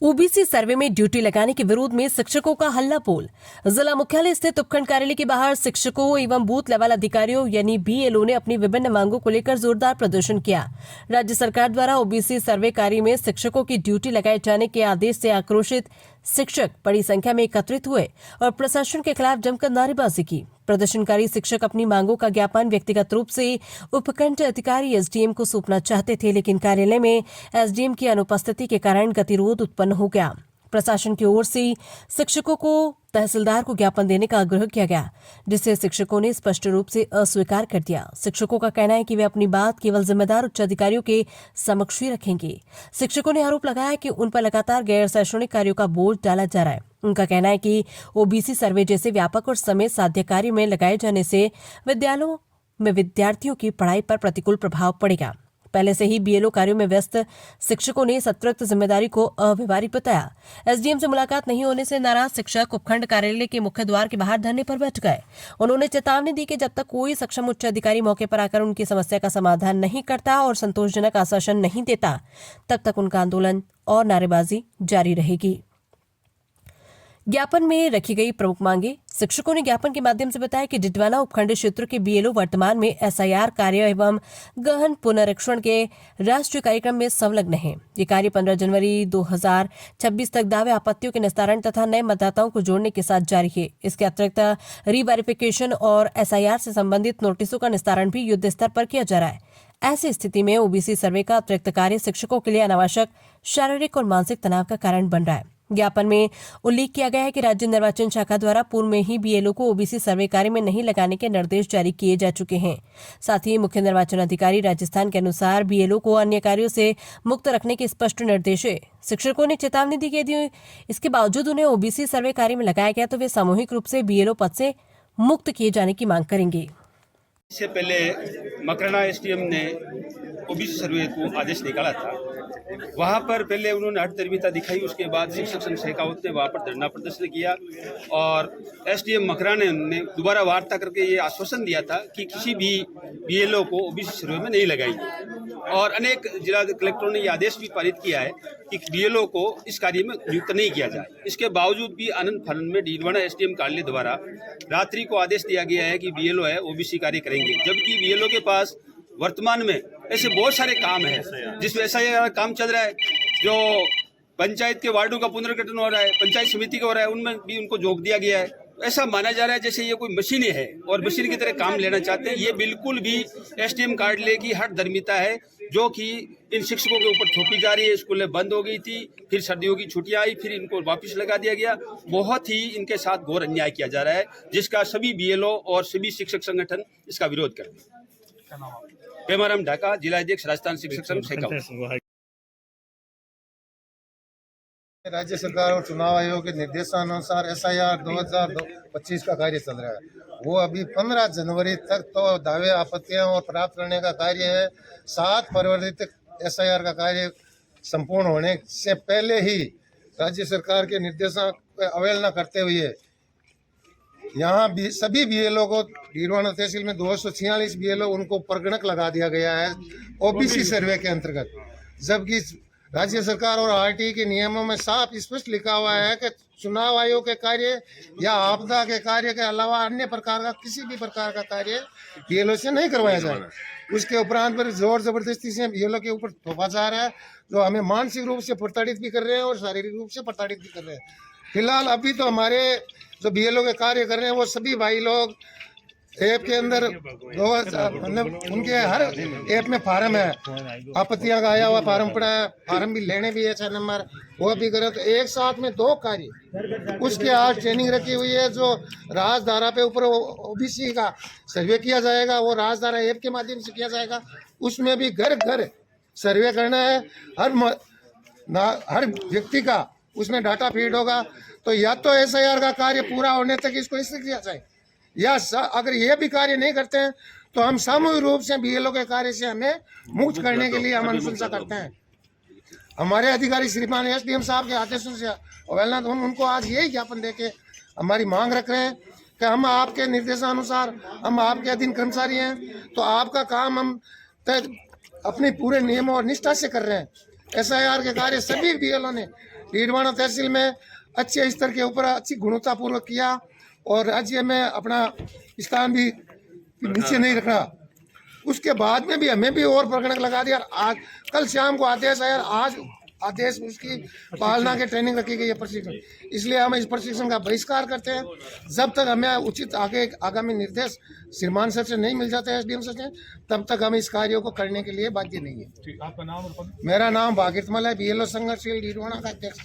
OBC सर्वे में duty लगाने के विरोध में शिक्षकों का हल्ला बोल। जिला मुख्यालय स्थित उपखंड कार्यालय के बाहर शिक्षकों एवं बूथ लेवल अधिकारियों यानी बीएलओ ने अपनी विभिन्न मांगों को लेकर जोरदार प्रदर्शन किया। राज्य सरकार द्वारा ओबीसी सर्वे कार्य में शिक्षकों की ड्यूटी लगाए जाने के आदेश से आक्रोशित शिक्षक बड़ी संख्या में एकत्रित हुए और प्रशासन के खिलाफ जमकर नारेबाजी की। प्रदर्शनकारी शिक्षक अपनी मांगों का ज्ञापन व्यक्तिगत रूप से उपखंड अधिकारी एसडीएम को सौंपना चाहते थे, लेकिन कार्यालय में एसडीएम की अनुपस्थिति के कारण गतिरोध उत्पन्न हो गया। प्रशासन की ओर से शिक्षकों को तहसीलदार को ज्ञापन देने का आग्रह किया गया, जिसे शिक्षकों ने स्पष्ट रूप से अस्वीकार कर दिया। शिक्षकों का कहना है कि वे अपनी बात केवल जिम्मेदार उच्च अधिकारियों के समक्ष ही रखेंगे। शिक्षकों ने आरोप लगाया कि उन पर लगातार गैर शैक्षणिक कार्यों का बोझ डाला जा रहा है। उनका कहना है कि ओबीसी सर्वे जैसे व्यापक और समय साध्य कार्य में लगाए जाने से विद्यालयों में विद्यार्थियों की पढ़ाई पर प्रतिकूल प्रभाव पड़ेगा। पहले से ही बीएलओ कार्यों में व्यस्त शिक्षकों ने अतिरिक्त जिम्मेदारी को अव्यवहारिक बताया। एसडीएम से मुलाकात नहीं होने से नाराज शिक्षक उपखंड कार्यालय के मुख्य द्वार के बाहर धरने पर बैठ गए। उन्होंने चेतावनी दी कि जब तक कोई सक्षम उच्च अधिकारी मौके पर आकर उनकी समस्या का समाधान नहीं करता और संतोषजनक आश्वासन नहीं देता, तब तक उनका आंदोलन और नारेबाजी जारी रहेगी। ज्ञापन में रखी गई प्रमुख मांगे। शिक्षकों ने ज्ञापन के माध्यम से बताया कि डिडवाना उपखंड क्षेत्र के बीएलओ वर्तमान में एसआईआर कार्य एवं गहन पुनरीक्षण के राष्ट्रीय कार्यक्रम में संलग्न हैं। ये कार्य 15 जनवरी 2026 तक दावे आपत्तियों के निस्तारण तथा नए मतदाताओं को जोड़ने के साथ जारी है। इसके अतिरिक्त रीवेरिफिकेशन और एसआईआर से संबंधित नोटिसों का निस्तारण भी युद्ध स्तर पर किया जा रहा है। ऐसी स्थिति में ओबीसी सर्वे का अतिरिक्त कार्य शिक्षकों के लिए अनावश्यक शारीरिक और मानसिक तनाव का कारण बन रहा है। ज्ञापन में उल्लेख किया गया है कि राज्य निर्वाचन शाखा द्वारा पूर्व में ही बीएलओ को ओबीसी सर्वे कार्य में नहीं लगाने के निर्देश जारी किए जा चुके हैं। साथ ही मुख्य निर्वाचन अधिकारी राजस्थान के अनुसार बीएलओ को अन्य कार्यों से मुक्त रखने के स्पष्ट निर्देश है। शिक्षकों ने चेतावनी दी कि यदि इसके बावजूद उन्हें ओबीसी सर्वे कार्य में लगाया गया तो वे सामूहिक रूप से बीएलओ पद से मुक्त किए जाने की मांग करेंगे। इससे पहले मकराना एसडीएम ने ओबीसी सर्वे को आदेश निकाला था। वहाँ पर पहले उन्होंने हठधर्मिता दिखाई, उसके बाद शिक्षक संघ शेखावत ने वहाँ पर धरना प्रदर्शन किया और एसडीएम मकराना ने दोबारा वार्ता करके ये आश्वासन दिया था कि किसी भी बीएलओ को ओबीसी सर्वे में नहीं लगाएंगे। और अनेक जिला कलेक्टरों ने ये आदेश भी पारित किया है कि बीएलओ को इस कार्य में नियुक्त नहीं किया जाए। इसके बावजूद भी आनंद फलन में डिडवाना एसडीएम कार्यालय द्वारा रात्रि को आदेश दिया गया है कि बीएलओ है ओबीसी कार्य करेंगे, जबकि बीएलओ के पास वर्तमान में ऐसे बहुत सारे काम हैं जिसमें एसआईआर काम चल रहा है, जो पंचायत के वार्डों का पुनर्गठन हो रहा है, पंचायत समिति का हो रहा है, उनमें भी उनको झोंक दिया गया है। ऐसा माना जा रहा है जैसे ये कोई मशीन है और मशीन की तरह काम लेना चाहते हैं। ये बिल्कुल भी एसडीएम कार्यालय की हठधर्मिता है जो कि इन शिक्षकों के ऊपर थोपी जा रही है। स्कूलें बंद हो गई थी, फिर सर्दियों की छुट्टियां आई, फिर इनको वापस लगा दिया गया। बहुत ही इनके साथ घोर अन्याय किया जा रहा है, जिसका सभी बीएलओ और सभी शिक्षक संगठन इसका विरोध करते हैं। पेमाराम ढाका, जिला अध्यक्ष राजस्थान शिक्षक संघ शेखावत। राज्य सरकार और चुनाव आयोग के निर्देशानुसार एसआईआर 2025 का कार्य चल रहा है। वो अभी 15 जनवरी तक तो दावे आपत्तियां और प्राप्त करने का कार्य है। 7 फरवरी तक एसआईआर का कार्य संपूर्ण होने से पहले ही राज्य सरकार के निर्देशों की अवहेलना करते हुए यहाँ भी सभी बीएलओ को डिडवाना तहसील में 246 बीएलओ उनको परगणक लगा दिया गया है ओबीसी सर्वे के अंतर्गत, जबकि राज्य सरकार और आरटीई के नियमों में साफ स्पष्ट लिखा हुआ है कि चुनाव आयोग के कार्य या आपदा के कार्य के अलावा अन्य प्रकार का किसी भी प्रकार का कार्य बीएलओ से नहीं करवाया जाए। उसके उपरांत पर जोर जबरदस्ती से बीएलओ के ऊपर थोपा जा रहा है, जो हमें मानसिक रूप से प्रताड़ित भी कर रहे हैं और शारीरिक रूप से प्रताड़ित भी कर रहे हैं। फिलहाल अभी तो हमारे जो बीएलओ के कार्य कर रहे हैं वो सभी भाई लोग ऐप के अंदर मतलब उनके हर ऐप में फार्म है, आपत्तियां का आया हुआ फार्म पड़ा है, फार्म भी लेने भी है 6 नंबर, वो भी करे। तो एक साथ में 2 कार्य उसके आज ट्रेनिंग रखी हुई है, जो राजधारा पे ऊपर ओबीसी का सर्वे किया जाएगा, वो राजधारा ऐप के माध्यम से किया जाएगा। उसमें भी घर घर सर्वे करना है, हर व्यक्ति का उसमें डाटा फीड होगा। तो या तो एसआईआर का कार्य पूरा होने तक इसको इससे किया जाए, या अगर ये भी कार्य नहीं करते हैं तो हम सामूहिक रूप से बीएलओ के कार्य से हमें मुक्त करने के लिए हम अनुशंसा करते हैं। हमारे अधिकारी श्रीमान एसडीएम साहब के आदेशों से अवहेलना, तो हम उनको आज यही ज्ञापन देके हमारी मांग रख रहे हैं कि हम आपके निर्देशानुसार हम आपके अधीन कर्मचारी हैं, तो आपका काम हम अपने पूरे नियमों और निष्ठा से कर रहे हैं। एसआईआर के कार्य सभी बीएलओ ने डीडवाना तहसील में अच्छे स्तर के ऊपर अच्छी गुणवत्तापूर्वक किया और राज्य में अपना स्थान भी नीचे नहीं रखा। उसके बाद में भी हमें भी और प्रकरण लगा दिया। आज कल शाम को आदेश आया, आज आदेश उसकी पालना के ट्रेनिंग रखी गई है प्रशिक्षण, इसलिए हम इस प्रशिक्षण का बहिष्कार करते हैं। जब तक हमें उचित आगामी निर्देश श्रीमान सर से नहीं मिल जाते हैं, एसडीएम सर से, तब तक हम इस कार्यों को करने के लिए बाध्य नहीं है। आपका नाम और पद? मेरा नाम भागीरथ मल है, बीएलओ संघर्षशील डीडवाना का अध्यक्ष।